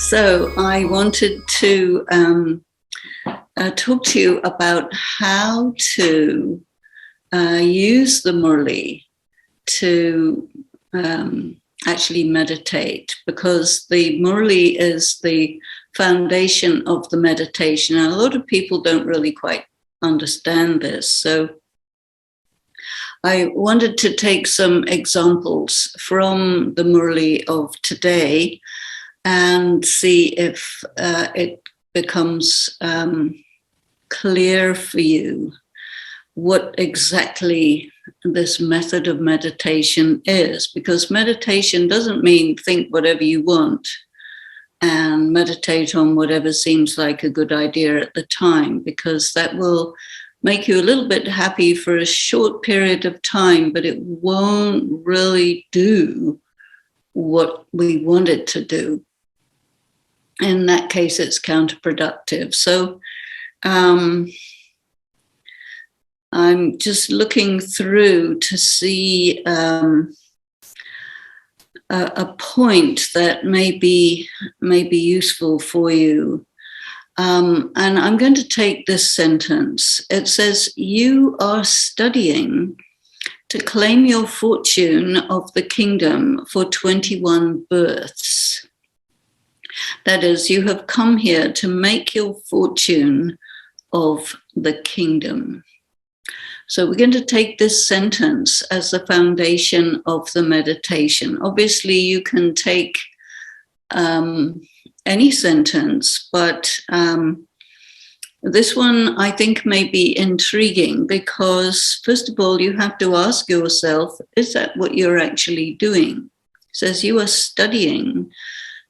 So I wanted to talk to you about how to use the Murli to actually meditate, because the Murli is the foundation of the meditation. And a lot of people don't really quite understand this. So I wanted to take some examples from the Murli of today and see if it becomes clear for you what exactly this method of meditation is. Because meditation doesn't mean think whatever you want and meditate on whatever seems like a good idea at the time, because that will make you a little bit happy for a short period of time, but it won't really do what we want it to do. In that case, it's counterproductive. So I'm just looking through to see a point that may be useful for you. And I'm going to take this sentence. It says, "You are studying to claim your fortune of the kingdom for 21 births. That is, you have come here to make your fortune of the kingdom." So we're going to take this sentence as the foundation of the meditation. Obviously, you can take any sentence, but this one I think may be intriguing because, first of all, you have to ask yourself, is that what you're actually doing? It says you are studying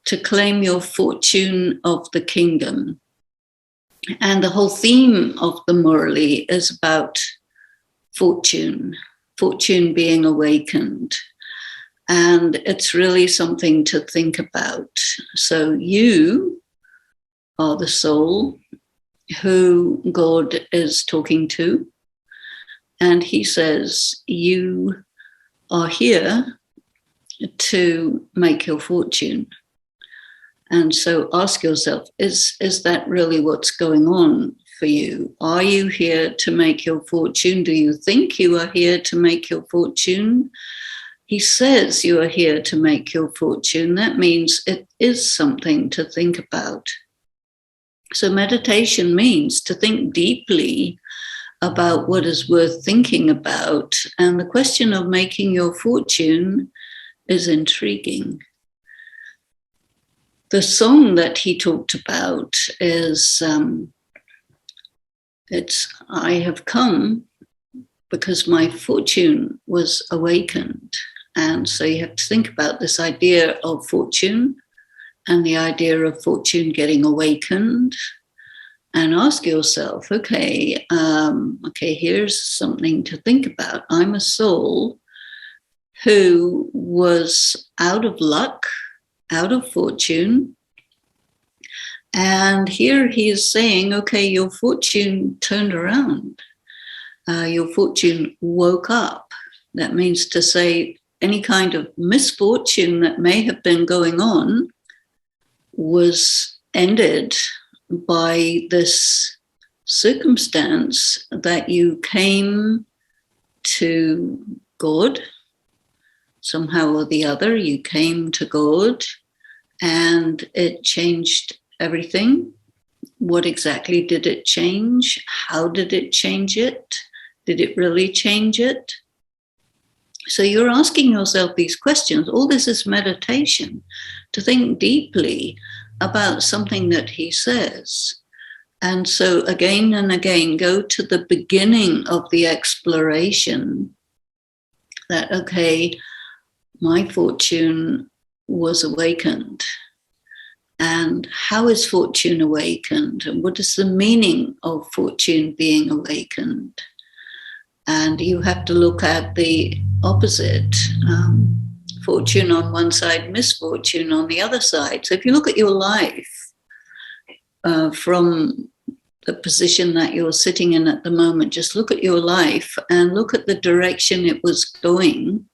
to claim your fortune of the kingdom. And the whole theme of the Murli is about fortune being awakened. And it's really something to think about. So you are the soul who God is talking to. And he says, you are here to make your fortune. And so ask yourself, is that really what's going on for you? Are you here to make your fortune? Do you think you are here to make your fortune? He says you are here to make your fortune. That means it is something to think about. So meditation means to think deeply about what is worth thinking about. And the question of making your fortune is intriguing. The song that he talked about is, it's, "I have come because my fortune was awakened." And so you have to think about this idea of fortune and the idea of fortune getting awakened, and ask yourself, okay, here's something to think about. I'm a soul who was out of luck, out of fortune. And here he is saying, okay, your fortune turned around. Your fortune woke up. That means to say any kind of misfortune that may have been going on was ended by this circumstance that you came to God. Somehow or the other, you came to God, and it changed everything. What exactly did it change? How did it change it? Did it really change it? So you're asking yourself these questions. All this is meditation, to think deeply about something that he says. And so again and again, go to the beginning of the exploration that, okay, my fortune was awakened. And how is fortune awakened? And what is the meaning of fortune being awakened? And you have to look at the opposite. Fortune on one side, misfortune on the other side. So if you look at your life from the position that you're sitting in at the moment, just look at your life and look at the direction it was going.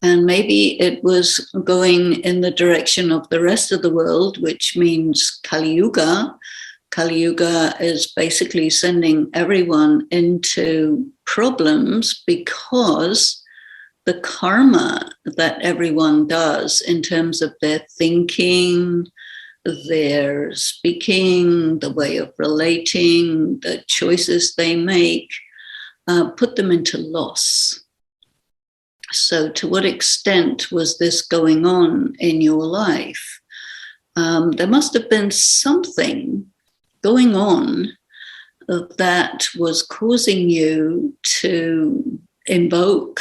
And maybe it was going in the direction of the rest of the world, which means Kali Yuga. Kali Yuga is basically sending everyone into problems because the karma that everyone does in terms of their thinking, their speaking, the way of relating, the choices they make, put them into loss. So to what extent was this going on in your life? There must have been something going on that was causing you to invoke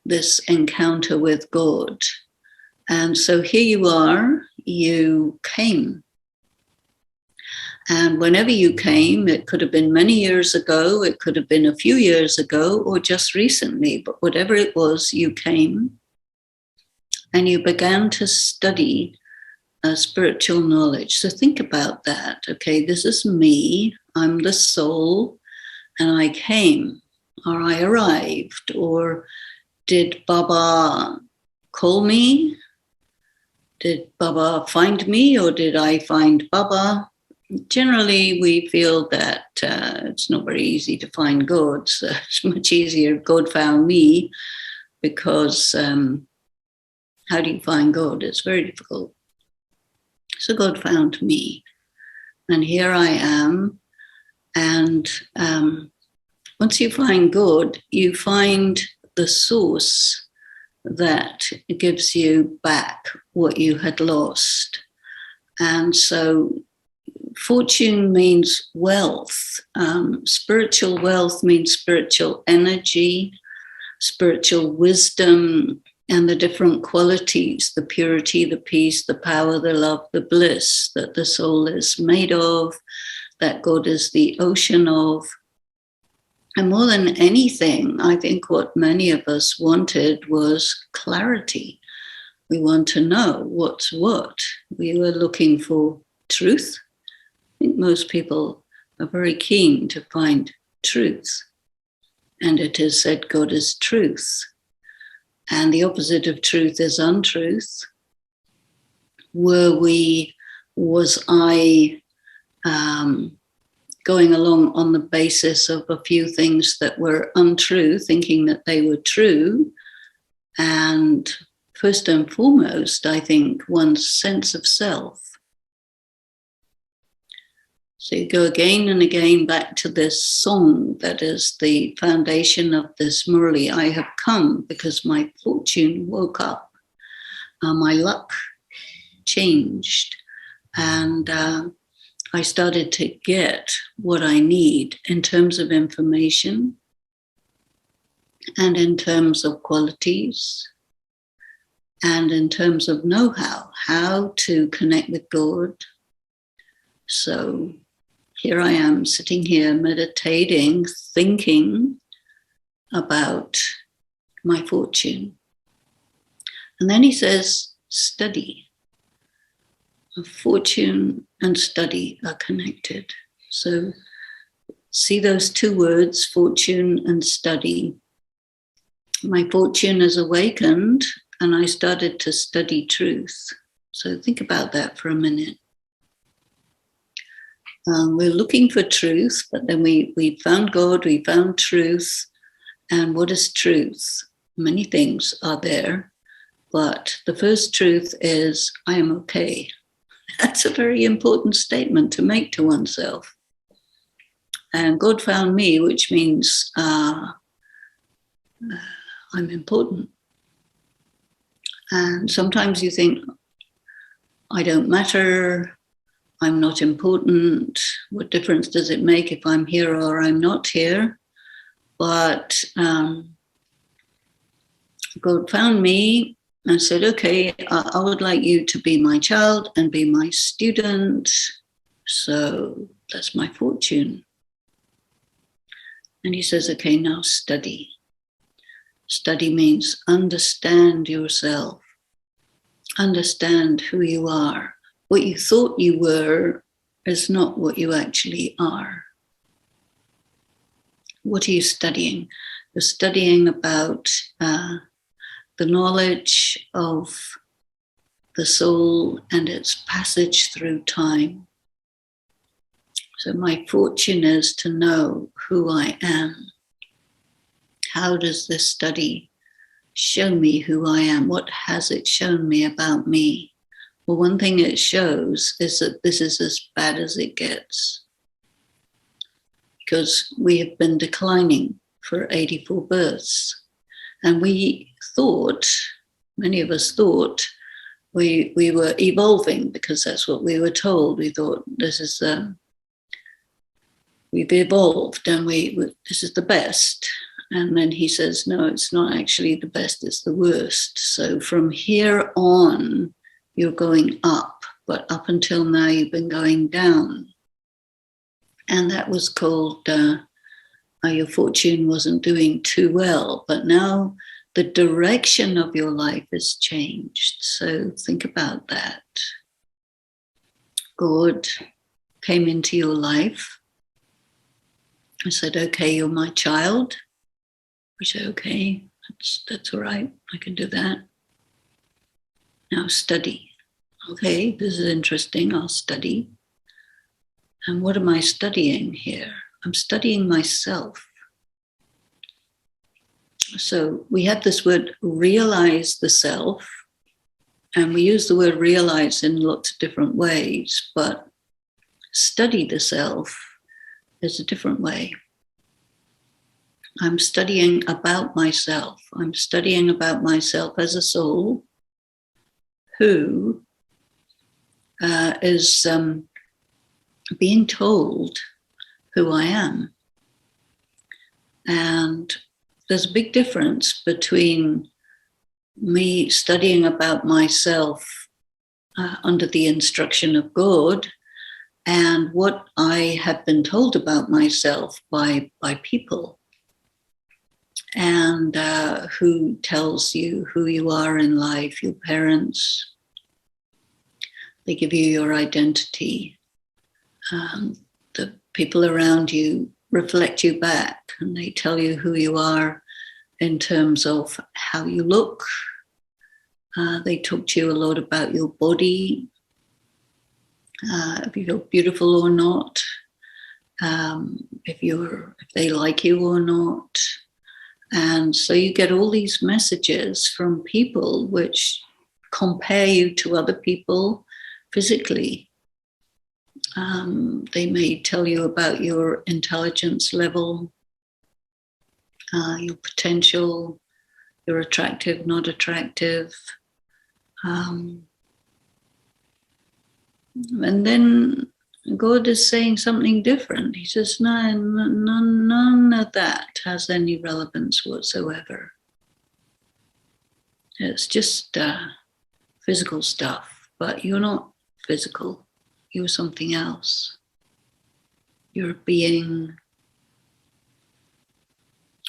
this encounter with God. And so here you are, you came. And whenever you came, it could have been many years ago, it could have been a few years ago, or just recently, but whatever it was, you came and you began to study spiritual knowledge. So think about that. Okay, this is me, I'm the soul, and I came, or I arrived, or did Baba call me? Did Baba find me, or did I find Baba? Generally, we feel that it's not very easy to find God. So it's much easier if God found me, because how do you find God? It's very difficult. So God found me, and here I am. And once you find God, you find the source that gives you back what you had lost. And so fortune means wealth. Spiritual wealth means spiritual energy, spiritual wisdom, and the different qualities, the purity, the peace, the power, the love, the bliss that the soul is made of, that God is the ocean of. And more than anything, I think what many of us wanted was clarity. We want to know what's what. We were looking for truth. I think most people are very keen to find truth. And it is said God is truth. And the opposite of truth is untruth. Was I going along on the basis of a few things that were untrue, thinking that they were true? And first and foremost, I think one's sense of self. So you go again and again back to this song that is the foundation of this Murli. I have come because my fortune woke up. My luck changed. And I started to get what I need in terms of information and in terms of qualities and in terms of know-how, how to connect with God. So here I am sitting here meditating, thinking about my fortune. And then he says, study. Fortune and study are connected. So see those two words, fortune and study. My fortune is awakened and I started to study truth. So think about that for a minute. We're looking for truth, but then we found God, we found truth. And what is truth? Many things are there, but the first truth is, I am okay. That's a very important statement to make to oneself. And God found me, which means I'm important. And sometimes you think, I don't matter, I'm not important. What difference does it make if I'm here or I'm not here? But God found me and said, okay, I would like you to be my child and be my student. So that's my fortune. And he says, okay, now study. Study means understand yourself. Understand who you are. What you thought you were is not what you actually are. What are you studying? You're studying about the knowledge of the soul and its passage through time. So my fortune is to know who I am. How does this study show me who I am? What has it shown me about me? Well, one thing it shows is that this is as bad as it gets, because we have been declining for 84 births. And we thought, many of us thought, we were evolving, because that's what we were told. We thought this is, we've evolved and this is the best. And then he says, no, it's not actually the best, it's the worst. So from here on, you're going up, but up until now, you've been going down. And that was called, your fortune wasn't doing too well, but now the direction of your life has changed. So think about that. God came into your life. I said, okay, you're my child. We said, okay, that's all right. I can do that. Now study. Okay, this is interesting. I'll study. And what am I studying here? I'm studying myself. So we have this word, realize the self. And we use the word realize in lots of different ways, but study the self is a different way. I'm studying about myself. I'm studying about myself as a soul who is being told who I am. And there's a big difference between me studying about myself under the instruction of God and what I have been told about myself by people. And who tells you who you are in life, your parents. They give you your identity. The people around you reflect you back, and they tell you who you are in terms of how you look. They talk to you a lot about your body, if you're beautiful or not, if they like you or not. And so you get all these messages from people which compare you to other people physically. They may tell you about your intelligence level, your potential, you're attractive, not attractive. And then God is saying something different. He says, no, none of that has any relevance whatsoever. It's just physical stuff, but you're not physical. You're something else. You're a being.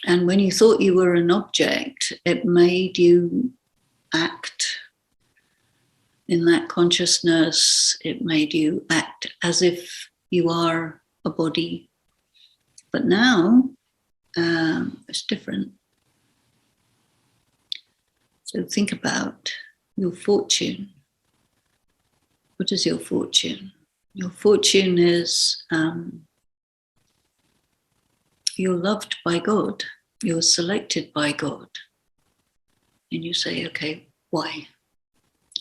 And when you thought you were an object, it made you act in that consciousness. It made you act as if you are a body. But now it's different. So think about your fortune. What is your fortune? Your fortune is you're loved by God. You're selected by God. And you say, okay, why?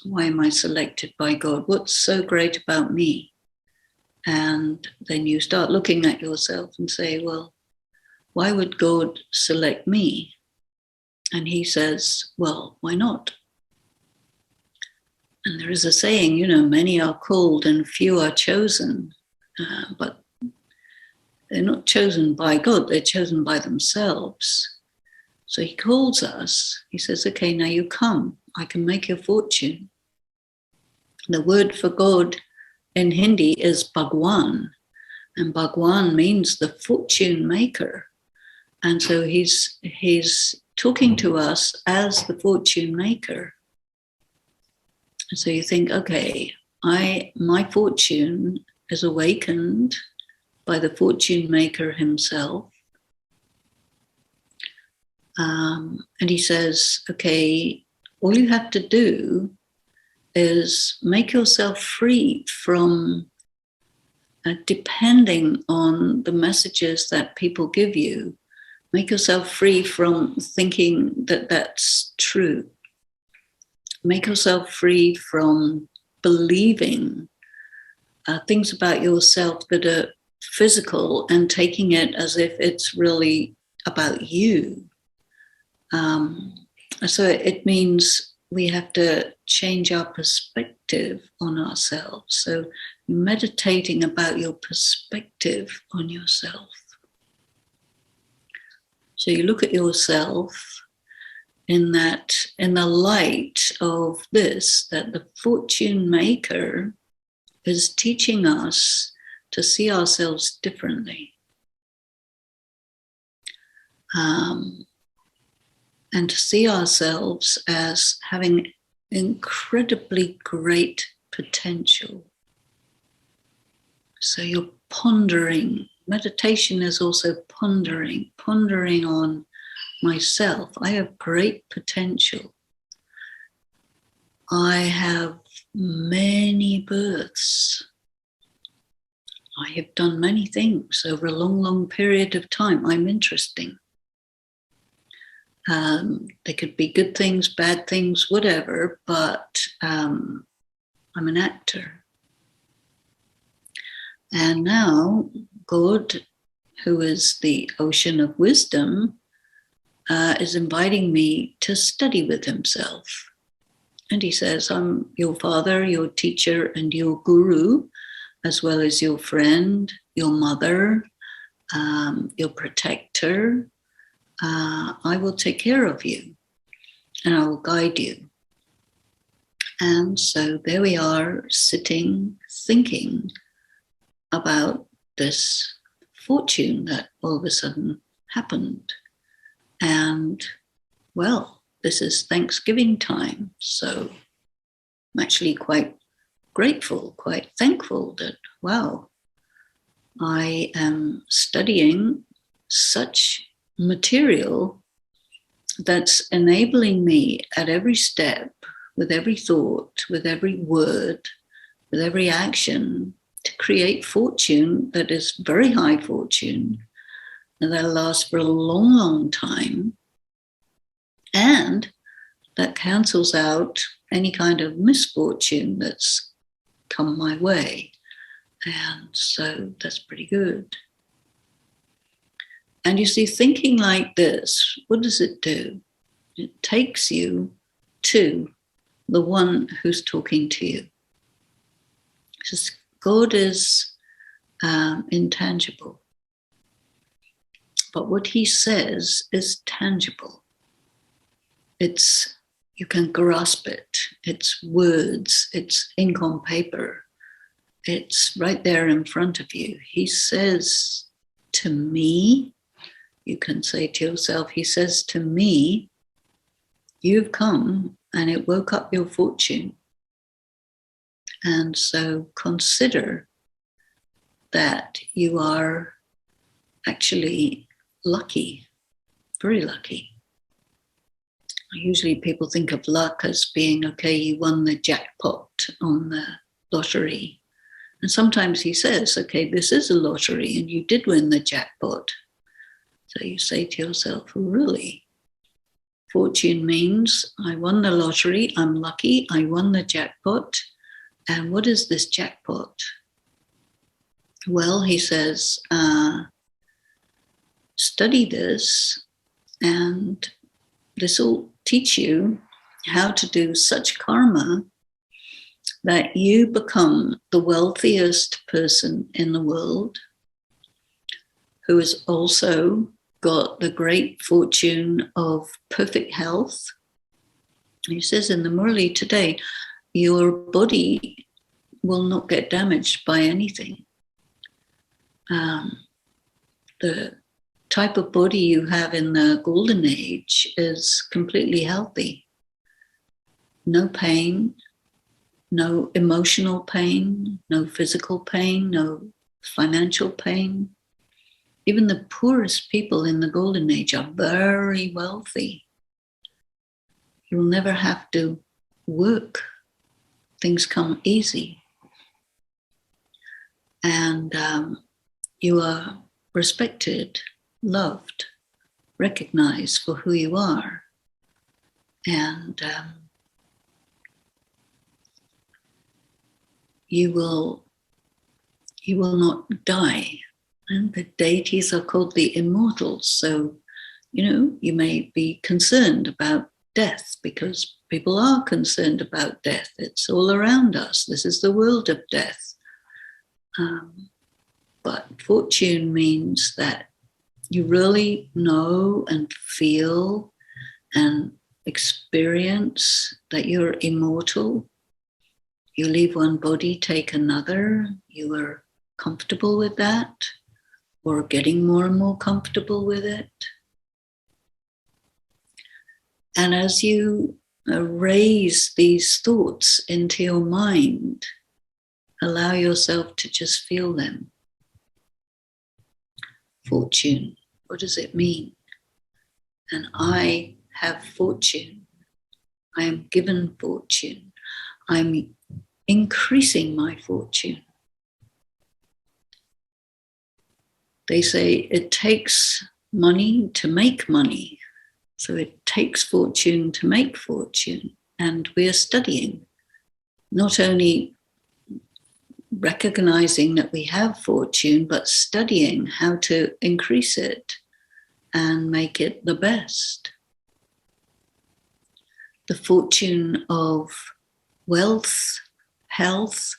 Why am I selected by God? What's so great about me? And then you start looking at yourself and say, well, why would God select me? And he says, well, why not? And there is a saying, many are called and few are chosen, but they're not chosen by God, they're chosen by themselves. So he calls us, he says, okay, now you come, I can make your fortune. The word for God in Hindi is Bhagwan, and Bhagwan means the fortune maker. And so he's talking to us as the fortune maker. And so you think, okay, my fortune is awakened by the fortune maker himself. And he says, okay, all you have to do is make yourself free from depending on the messages that people give you. Make yourself free from thinking that that's true. Make yourself free from believing things about yourself that are physical and taking it as if it's really about you. So it means we have to change our perspective on ourselves. So meditating about your perspective on yourself. So you look at yourself in the light of this, that the fortune maker is teaching us to see ourselves differently. And to see ourselves as having incredibly great potential. So you're pondering. Meditation is also pondering on myself. I have great potential. I have many births. I have done many things over a long, long period of time. I'm interesting. They could be good things, bad things, whatever, but I'm an actor. And now God, who is the ocean of wisdom, is inviting me to study with himself. And he says, I'm your father, your teacher, and your guru, as well as your friend, your mother, your protector. I will take care of you and I will guide you. And so there we are, sitting, thinking about this fortune that all of a sudden happened. And, well, this is Thanksgiving time. So I'm actually quite grateful, quite thankful that, wow, I am studying such material that's enabling me at every step, with every thought, with every word, with every action, to create fortune that is very high fortune and that'll last for a long, long time, and that cancels out any kind of misfortune that's come my way. And so that's pretty good. And you see, thinking like this, what does it do? It takes you to the one who's talking to you. Because God is intangible. But what he says is tangible. You can grasp it. It's words. It's ink on paper. It's right there in front of you. He says to me, you can say to yourself, he says to me, you've come and it woke up your fortune. And so consider that you are actually lucky, very lucky. Usually people think of luck as being, okay, you won the jackpot on the lottery. And sometimes he says, okay, this is a lottery and you did win the jackpot. So you say to yourself, really? Fortune means I won the lottery, I'm lucky, I won the jackpot. And what is this jackpot? Well, he says, study this, and this will teach you how to do such karma that you become the wealthiest person in the world, who has also got the great fortune of perfect health. He says in the Murli today, your body will not get damaged by anything. The type of body you have in the golden age is completely healthy. No pain, no emotional pain, no physical pain, no financial pain. even the poorest people in the Golden Age are very wealthy. You'll never have to work. Things come easy. And you are respected, loved, recognized for who you are. And you will not die. And the deities are called the immortals. So, you may be concerned about death because people are concerned about death. It's all around us. This is the world of death. But fortune means that you really know and feel and experience that you're immortal. You leave one body, take another. You are comfortable with that, or getting more and more comfortable with it. And as you raise these thoughts into your mind, allow yourself to just feel them. Fortune, what does it mean? And I have fortune. I am given fortune. I'm increasing my fortune. They say it takes money to make money. So it takes fortune to make fortune. And we are studying, not only recognizing that we have fortune, but studying how to increase it and make it the best. The fortune of wealth, health,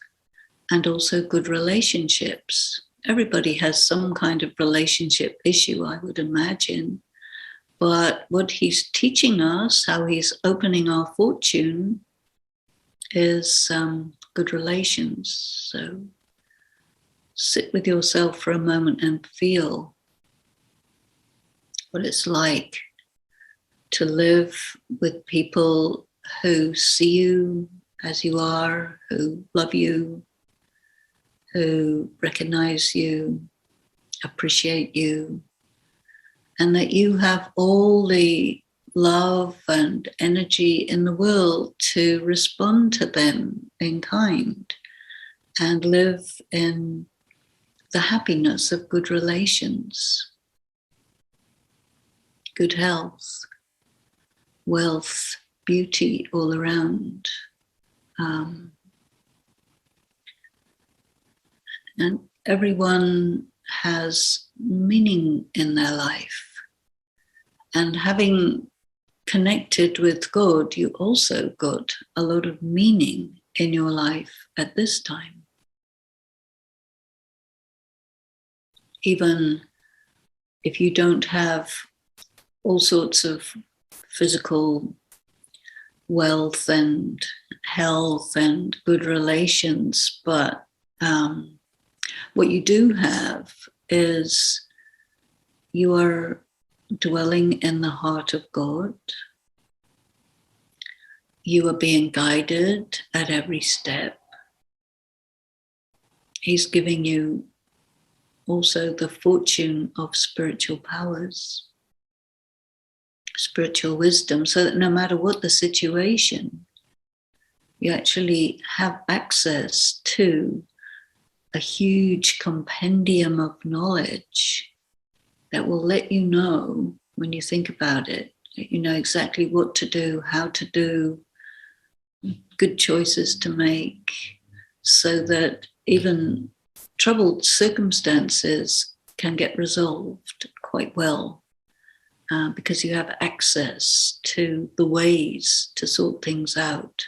and also good relationships. Everybody has some kind of relationship issue, I would imagine. But what he's teaching us, how he's opening our fortune, is good relations. So sit with yourself for a moment and feel what it's like to live with people who see you as you are, who love you, who recognize you, appreciate you, and that you have all the love and energy in the world to respond to them in kind and live in the happiness of good relations, good health, wealth, beauty all around. And everyone has meaning in their life. And having connected with God, you also got a lot of meaning in your life at this time. Even if you don't have all sorts of physical wealth and health and good relations, but what you do have is you are dwelling in the heart of God. You are being guided at every step. He's giving you also the fortune of spiritual powers, spiritual wisdom, so that no matter what the situation, you actually have access to a huge compendium of knowledge that will let you know, when you think about it, you know exactly what to do, how to do, good choices to make, so that even troubled circumstances can get resolved quite well, because you have access to the ways to sort things out.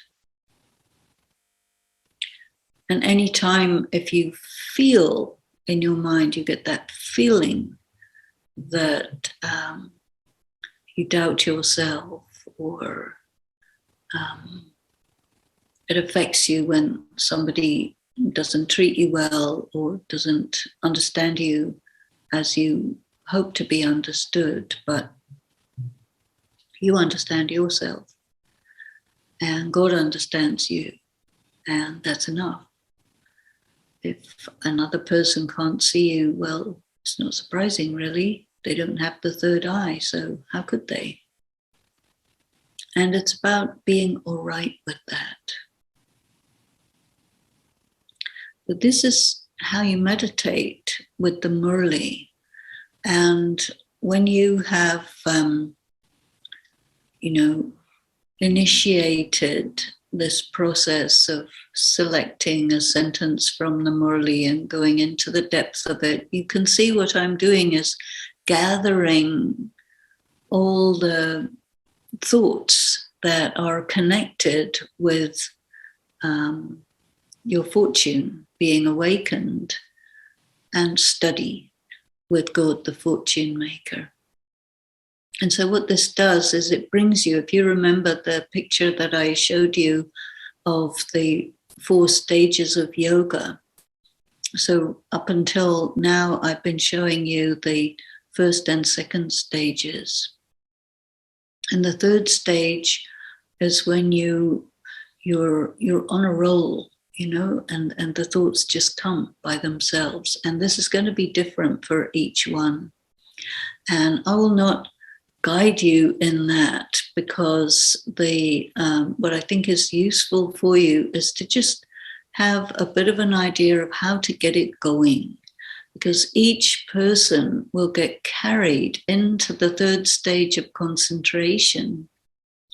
And anytime if you feel in your mind, you get that feeling that you doubt yourself, or it affects you when somebody doesn't treat you well or doesn't understand you as you hope to be understood, but you understand yourself and God understands you, and that's enough. If another person can't see you, well, It's not surprising, really. They don't have the third eye, so how could they? And it's about being all right with that. But this is how you meditate with the Murli. And when you have, initiated this process of selecting a sentence from the Murli and going into the depth of it, you can see what I'm doing is gathering all the thoughts that are connected with your fortune being awakened, and study with God, the fortune maker. And so what this does is it brings you, if you remember the picture that I showed you of the 4 stages of yoga. So up until now, I've been showing you the first and second stages. And the third stage is when you're on a roll, and the thoughts just come by themselves. And this is going to be different for each one. And I will not guide you in that, because what I think is useful for you is to just have a bit of an idea of how to get it going, because each person will get carried into the third stage of concentration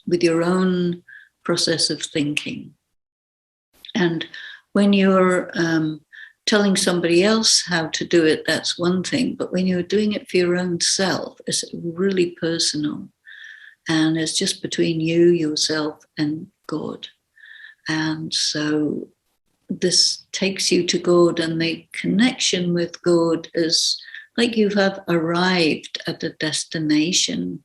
with your own process of thinking. And when you're telling somebody else how to do it, that's one thing. But when you're doing it for your own self, it's really personal. And it's just between you, yourself, and God. And so this takes you to God, and the connection with God is like you have arrived at a destination,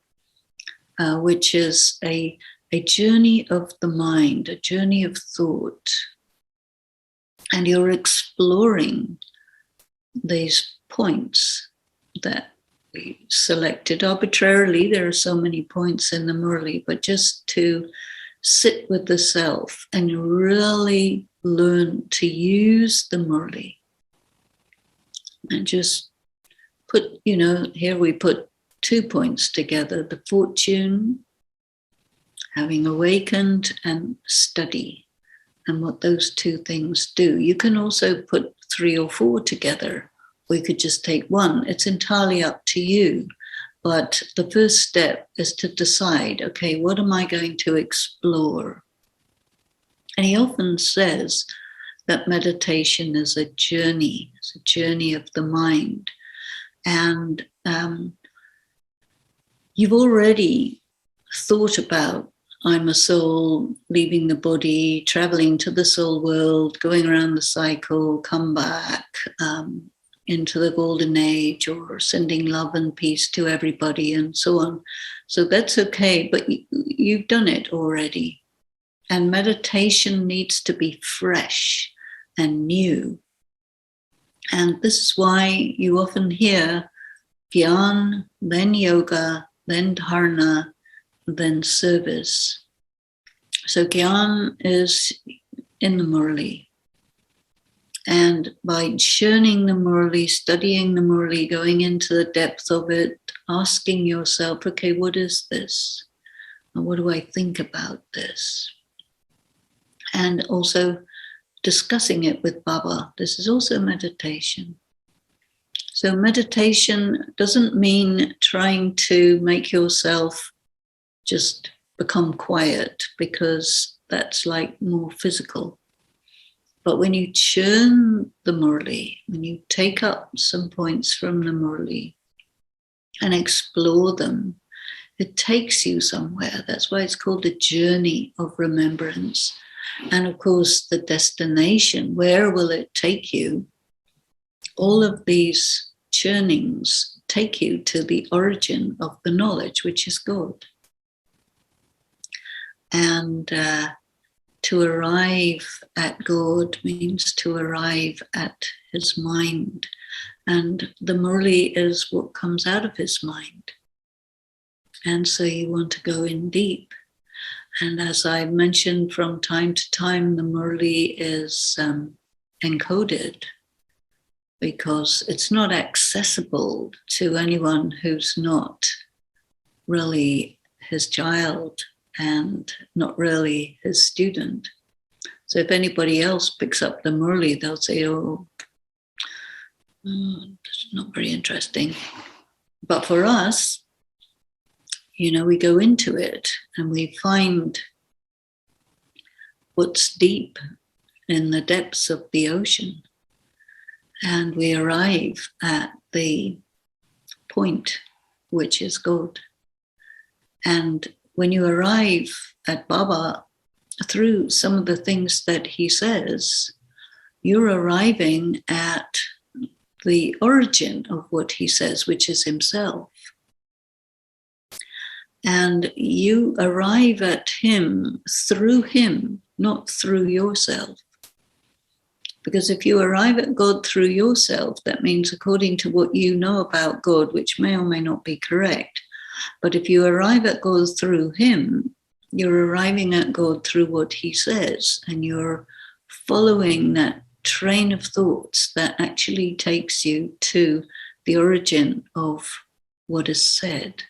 which is a journey of the mind, a journey of thought. And you're exploring these points that we selected arbitrarily. There are so many points in the Murli, but just to sit with the self and really learn to use the Murli. And just put, here we put 2 points together, the fortune, having awakened, and study. And what those 2 things do. You can also put 3 or 4 together, or you could just take 1. It's entirely up to you. But the first step is to decide, okay, what am I going to explore? And he often says that meditation is a journey. It's a journey of the mind. And you've already thought about, I'm a soul leaving the body, traveling to the soul world, going around the cycle, come back into the golden age, or sending love and peace to everybody, and so on. So that's okay, but you've done it already. And meditation needs to be fresh and new. And this is why you often hear Gyan, then yoga, then dharana, then service. So Gyan is in the Murli. And by churning the Murli, studying the Murli, going into the depth of it, asking yourself, okay, what is this? And what do I think about this? And also discussing it with Baba. This is also meditation. So meditation doesn't mean trying to make yourself just become quiet, because that's like more physical. But when you churn the Murli, when you take up some points from the Murli and explore them, it takes you somewhere. That's why it's called a journey of remembrance. And of course, the destination, where will it take you? All of these churnings take you to the origin of the knowledge, which is God. And to arrive at God means to arrive at his mind. And the Murli is what comes out of his mind. And so you want to go in deep. And as I mentioned from time to time, the Murli is encoded because it's not accessible to anyone who's not really his child and not really his student. So if anybody else picks up the Murli, they'll say, oh, it's not very interesting. But for us, we go into it and we find what's deep in the depths of the ocean. And we arrive at the point, which is God. And when you arrive at Baba through some of the things that he says, you're arriving at the origin of what he says, which is himself. And you arrive at him, not through yourself. Because if you arrive at God through yourself, that means according to what you know about God, which may or may not be correct. But if you arrive at God through him, you're arriving at God through what he says, and you're following that train of thoughts that actually takes you to the origin of what is said.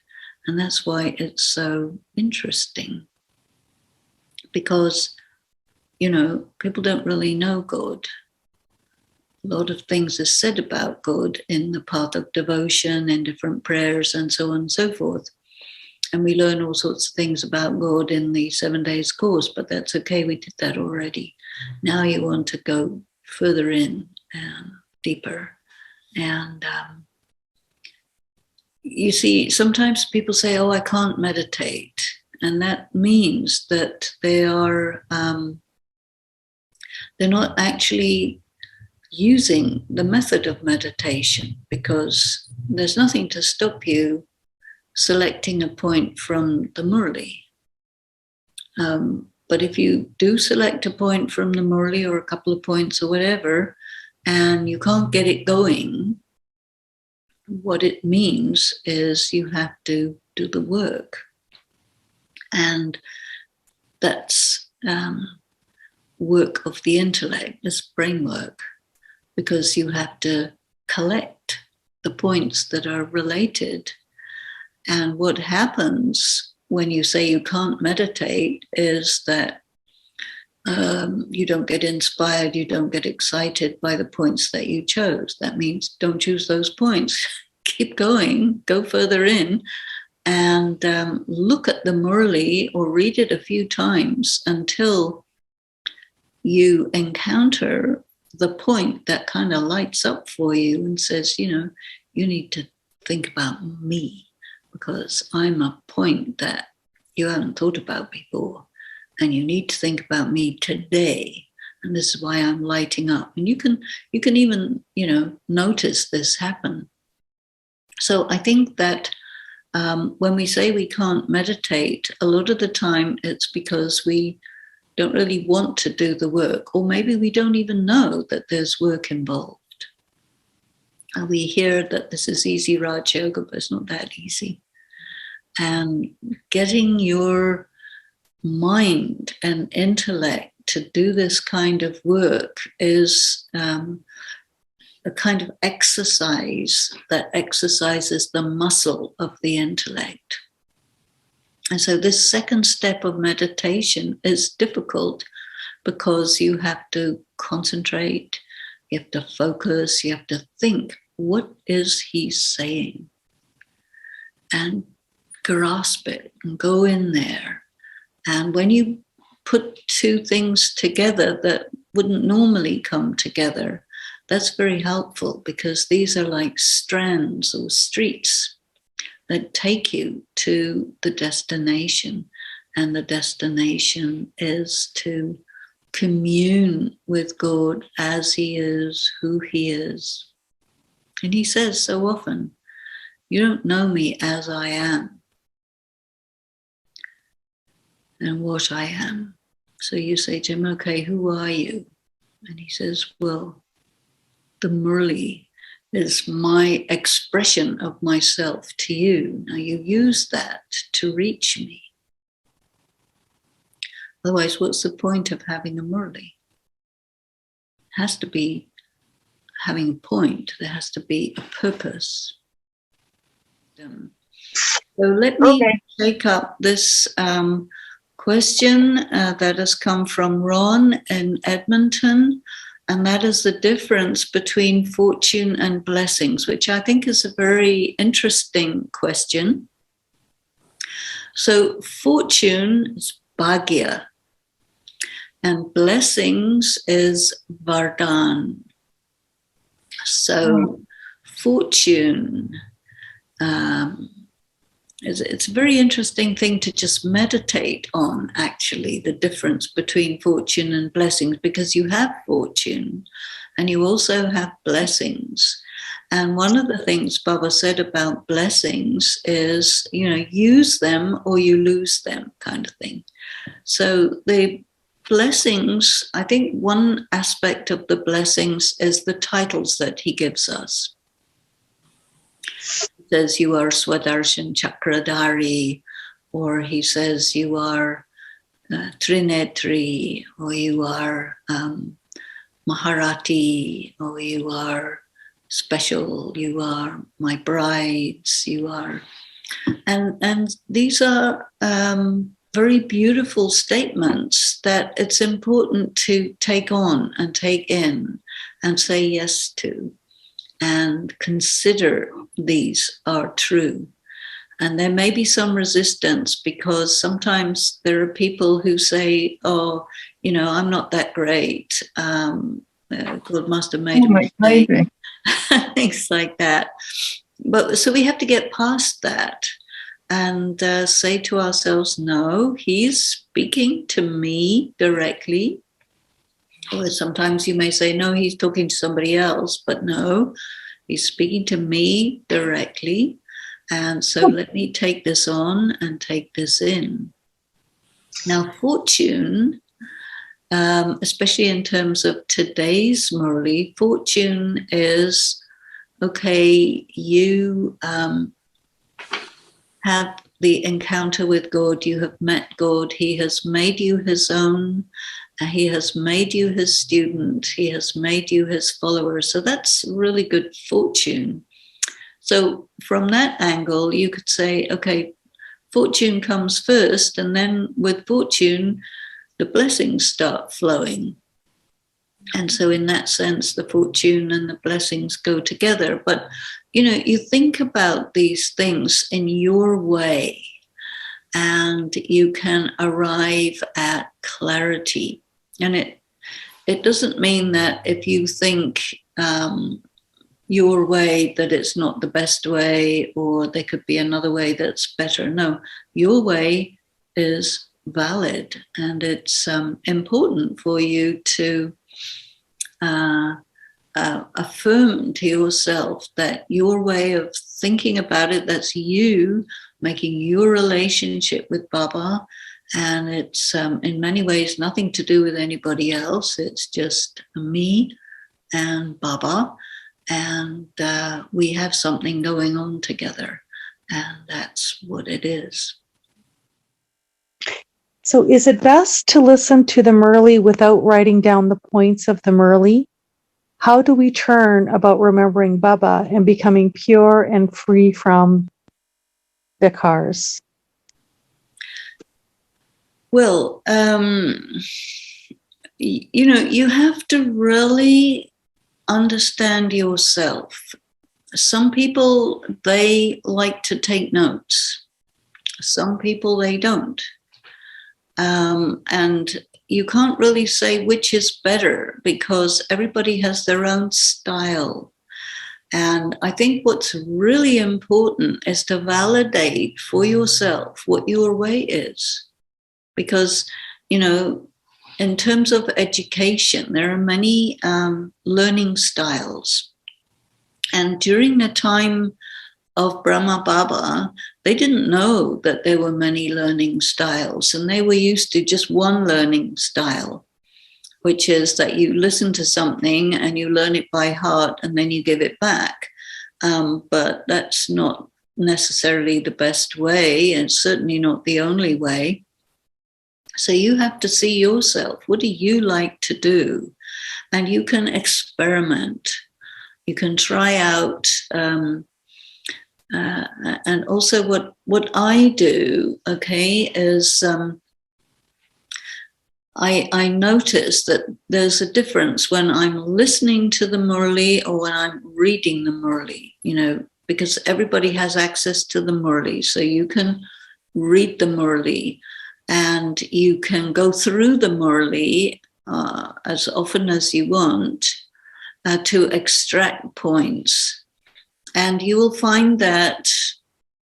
And that's why it's so interesting. Because, people don't really know God. A lot of things are said about God in the path of devotion, in different prayers, and so on and so forth. And we learn all sorts of things about God in the 7 days course, but that's okay, we did that already. Now you want to go further in and deeper. And you see, sometimes people say, oh, I can't meditate. And that means that they're not actually using the method of meditation, because there's nothing to stop you selecting a point from the Murli. But if you do select a point from the Murli, or a couple of points or whatever, and you can't get it going, what it means is you have to do the work. And that's work of the intellect, this brain work, because you have to collect the points that are related. And what happens when you say you can't meditate is that you don't get inspired, you don't get excited by the points that you chose. That means don't choose those points. Keep going, go further in, and look at the Murli or read it a few times until you encounter the point that kind of lights up for you and says, you need to think about me, because I'm a point that you haven't thought about before. And you need to think about me today. And this is why I'm lighting up. And you can even, notice this happen. So I think that when we say we can't meditate, a lot of the time it's because we don't really want to do the work, or maybe we don't even know that there's work involved. And we hear that this is easy Raj Yoga, but it's not that easy. And getting your mind and intellect to do this kind of work is a kind of exercise that exercises the muscle of the intellect. And so this second step of meditation is difficult because you have to concentrate, you have to focus, you have to think, what is he saying? And grasp it and go in there. And when you put two things together that wouldn't normally come together, that's very helpful, because these are like strands or streets that take you to the destination. And the destination is to commune with God as he is, who he is. And he says so often, you don't know me as I am and what I am. So you say to him, okay, who are you? And he says, well, the Murli is my expression of myself to you. Now you use that to reach me. Otherwise, what's the point of having a Murli? It has to be having a point. There has to be a purpose. So let me take up this question that has come from Ron in Edmonton, and that is the difference between fortune and blessings, which I think is a very interesting question. So fortune is bhagya, and blessings is vardhan. So fortune, it's a very interesting thing to just meditate on, actually, the difference between fortune and blessings, because you have fortune and you also have blessings. And one of the things Baba said about blessings is, use them or you lose them, kind of thing. So the blessings, I think one aspect of the blessings is the titles that he gives us. He says you are Swadarsan Chakradhari, or he says you are Trinetri, or you are Maharati, or you are special, you are my brides, you are, and these are very beautiful statements that it's important to take on and take in and say yes to, and consider these are true. And there may be some resistance, because sometimes there are people who say, oh, I'm not that great. God must have made a mistake. Things like that. But so we have to get past that and say to ourselves, no, he's speaking to me directly. Or sometimes you may say, no, he's talking to somebody else, but no, he's speaking to me directly. And so let me take this on and take this in. Now, fortune, especially in terms of today's Murli, fortune is, okay, you have the encounter with God, you have met God, he has made you his own, he has made you his student, he has made you his follower. So that's really good fortune. So from that angle, you could say, okay, fortune comes first, and then with fortune, the blessings start flowing. And so in that sense, the fortune and the blessings go together. But, you think about these things in your way, and you can arrive at clarity. And it doesn't mean that if you think your way, that it's not the best way, or there could be another way that's better. No, your way is valid, and it's important for you to affirm to yourself that your way of thinking about it, that's you making your relationship with Baba, and it's in many ways nothing to do with anybody else. It's just me and Baba, and we have something going on together, and that's what it is. So is it best to listen to the Murli without writing down the points of the Murli? How do we turn about remembering Baba and becoming pure and free from vikars? Well, you have to really understand yourself. Some people, they like to take notes. Some people, they don't. And you can't really say which is better, because everybody has their own style. And I think what's really important is to validate for yourself what your way is. Because, in terms of education, there are many learning styles. And during the time of Brahma Baba, they didn't know that there were many learning styles, and they were used to just one learning style, which is that you listen to something and you learn it by heart and then you give it back. But that's not necessarily the best way, and certainly not the only way. So you have to see yourself. What do you like to do? And you can experiment. You can try out, and also what I do, okay, is I notice that there's a difference when I'm listening to the Murli or when I'm reading the Murli, because everybody has access to the Murli. So you can read the Murli and you can go through the Murli as often as you want to extract points. And you will find that,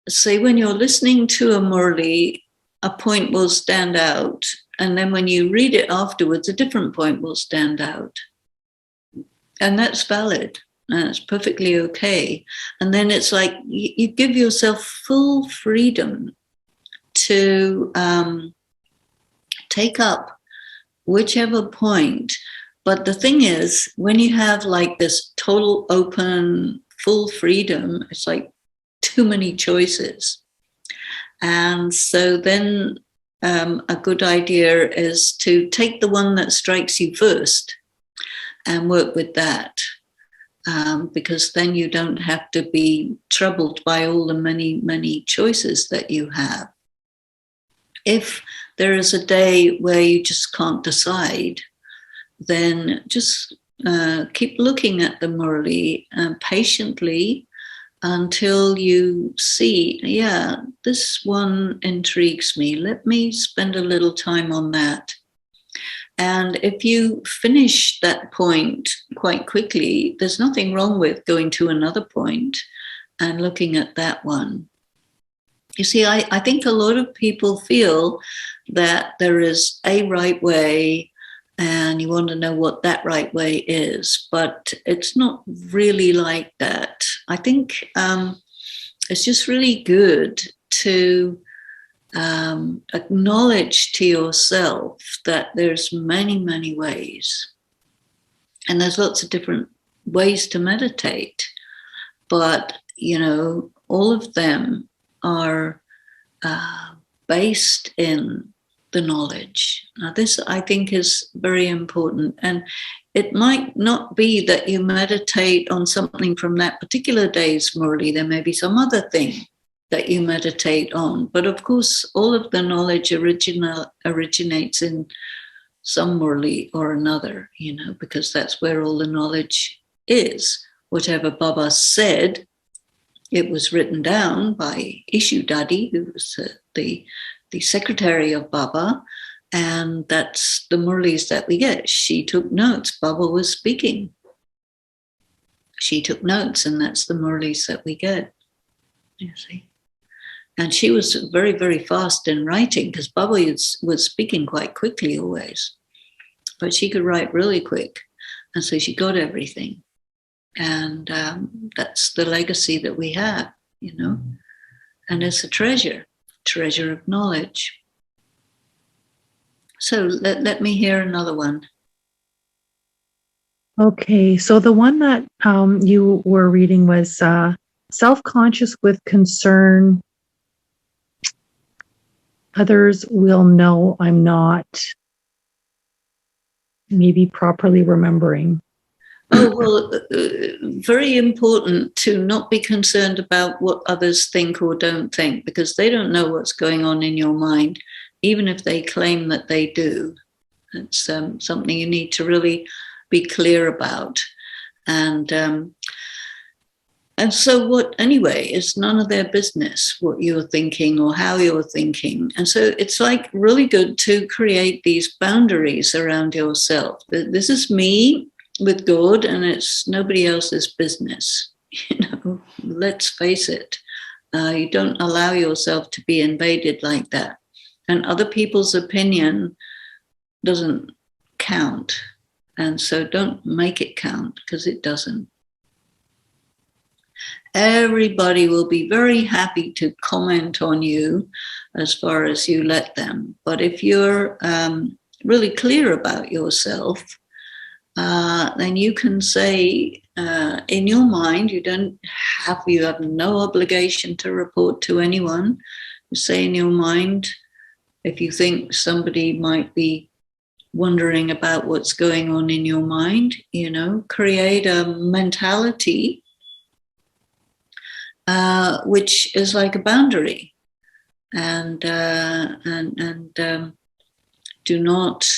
say, when you're listening to a Murli, a point will stand out. And then when you read it afterwards, a different point will stand out. And that's valid. And it's perfectly okay. And then it's like you give yourself full freedom to take up whichever point. But the thing is, when you have like this total open, full freedom, it's like too many choices. And so then a good idea is to take the one that strikes you first and work with that, because then you don't have to be troubled by all the many, many choices that you have. If there is a day where you just can't decide, then just keep looking at the Murli patiently until you see, yeah, this one intrigues me. Let me spend a little time on that. And if you finish that point quite quickly, there's nothing wrong with going to another point and looking at that one. You see, I think a lot of people feel that there is a right way and you want to know what that right way is, but it's not really like that. I think it's just really good to acknowledge to yourself that there's many, many ways. And there's lots of different ways to meditate, but, all of them are based in the knowledge. Now, this I think is very important. And it might not be that you meditate on something from that particular day's Murli. There may be some other thing that you meditate on. But of course, all of the knowledge originates in some Murli or another, because that's where all the knowledge is. Whatever Baba said, it was written down by Ishu Dadi, who was the secretary of Baba, and that's the Murlis that we get. She took notes. Baba was speaking. She took notes, and that's the Murlis that we get, you see. And she was very, very fast in writing because Baba was speaking quite quickly always. But she could write really quick. And so she got everything. And that's the legacy that we have, And it's a treasure of knowledge. So let me hear another one. Okay, so the one that you were reading was self-conscious with concern. Others will know I'm not maybe properly remembering. Oh, well, very important to not be concerned about what others think or don't think, because they don't know what's going on in your mind, even if they claim that they do. It's something you need to really be clear about. And so anyway, it's none of their business what you're thinking or how you're thinking. And so it's like really good to create these boundaries around yourself. This is me with God, and it's nobody else's business. Let's face it. You don't allow yourself to be invaded like that. And other people's opinion doesn't count. And so don't make it count, because it doesn't. Everybody will be very happy to comment on you as far as you let them. But if you're really clear about yourself, then you can say in your mind, you have no obligation to report to anyone. You say in your mind, if you think somebody might be wondering about what's going on in your mind. Create a mentality which is like a boundary, and do not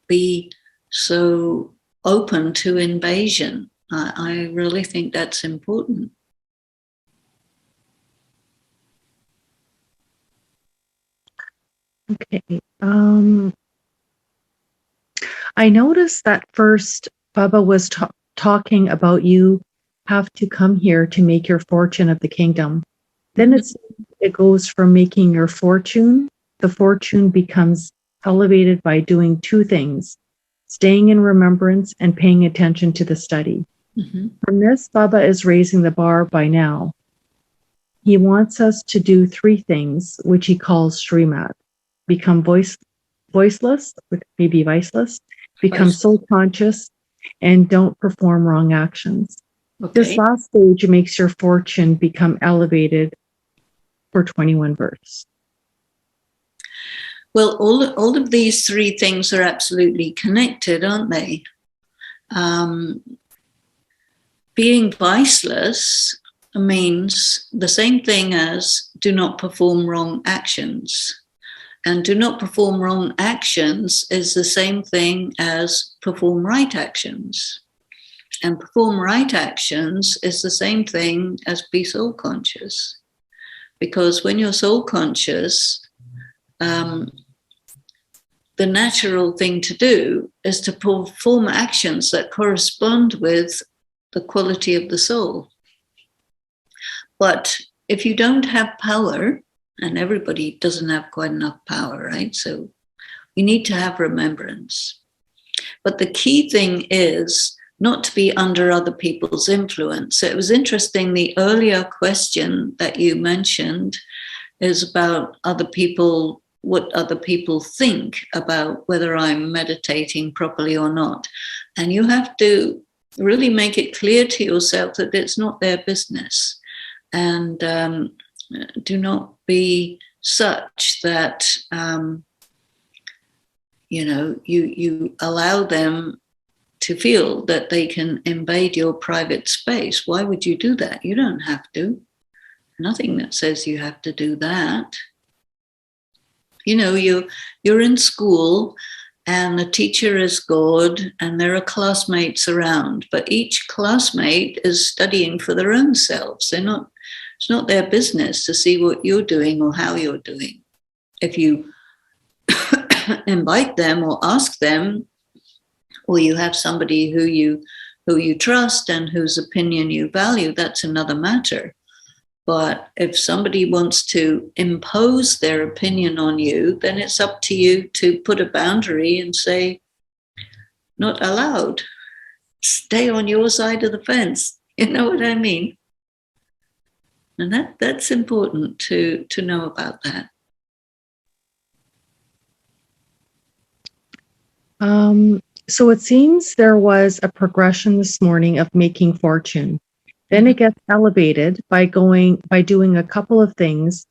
be so open to invasion. I really think that's important. Okay. I noticed that first Baba was talking about you have to come here to make your fortune of the kingdom. Then it goes from making your fortune, the fortune becomes elevated by doing two things: staying in remembrance and paying attention to the study. From this, Baba is raising the bar by now. He wants us to do three things, which he calls Srimat: become voiceless, maybe viceless, become soul conscious, and don't perform wrong actions. Okay. This last stage makes your fortune become elevated for 21 births. Well, all of these three things are absolutely connected, aren't they? Being viceless means the same thing as do not perform wrong actions. And do not perform wrong actions is the same thing as perform right actions. And perform right actions is the same thing as be soul conscious. Because when you're soul conscious, the natural thing to do is to perform actions that correspond with the quality of the soul. But if you don't have power, and everybody doesn't have quite enough power, right? So you need to have remembrance. But the key thing is not to be under other people's influence. So it was interesting, the earlier question that you mentioned is about other people, what other people think about whether I'm meditating properly or not. And you have to really make it clear to yourself that it's not their business. And do not be such that, you allow them to feel that they can invade your private space. Why would you do that? You don't have to. Nothing that says you have to do that. You're in school and the teacher is God and there are classmates around, but each classmate is studying for their own selves. It's not their business to see what you're doing or how you're doing. If you invite them or ask them, or you have somebody who you trust and whose opinion you value, that's another matter. But if somebody wants to impose their opinion on you, then it's up to you to put a boundary and say, not allowed. Stay on your side of the fence. You know what I mean? And that's important to know about that. So it seems there was a progression this morning of making fortune. Then it gets elevated by doing a couple of things.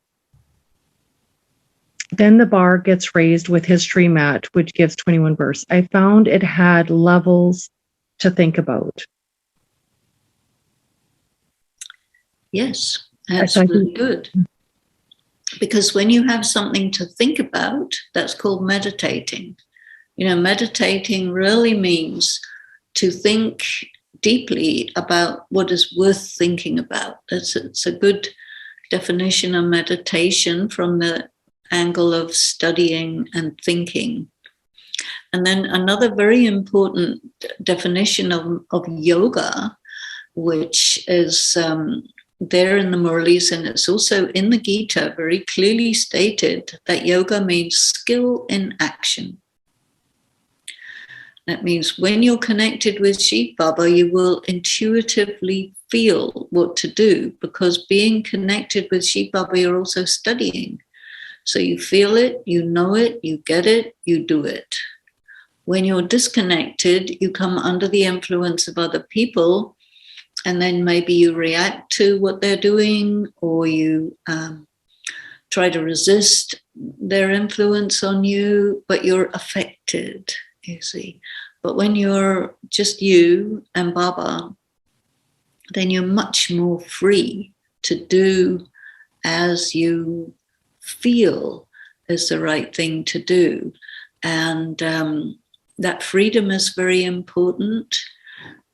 Then the bar gets raised with history mat, which gives 21 births. I found it had levels to think about. Yes, that's really good. Because when you have something to think about, that's called meditating. Meditating really means to think deeply about what is worth thinking about. It's a good definition of meditation from the angle of studying and thinking. And then another very important definition of yoga, which is there in the Murlis, and it's also in the Gita, very clearly stated that yoga means skill in action. That means when you're connected with Shiv Baba, you will intuitively feel what to do, because being connected with Shiv Baba, you're also studying. So you feel it, you know it, you get it, you do it. When you're disconnected, you come under the influence of other people, and then maybe you react to what they're doing, or you try to resist their influence on you, but you're affected, you see. But when you're just you and Baba, then you're much more free to do as you feel is the right thing to do. And that freedom is very important,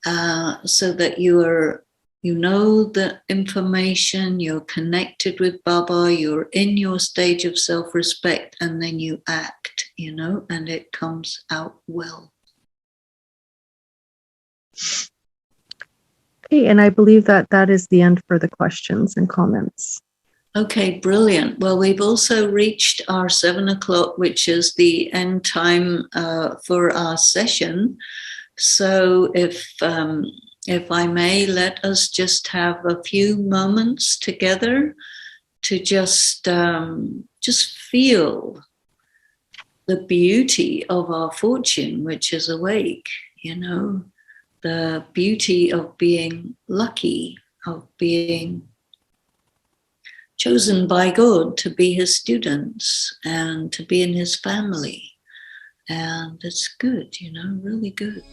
so that you know the information, you're connected with Baba, you're in your stage of self-respect, and then you act, and it comes out well. Okay, and I believe that is the end for the questions and comments. Okay, brilliant. Well, we've also reached our 7 o'clock, which is the end time for our session. So if I may, let us just have a few moments together to just feel the beauty of our fortune, which is awake, the beauty of being lucky, of being chosen by God to be his students and to be in his family. And it's good, really good.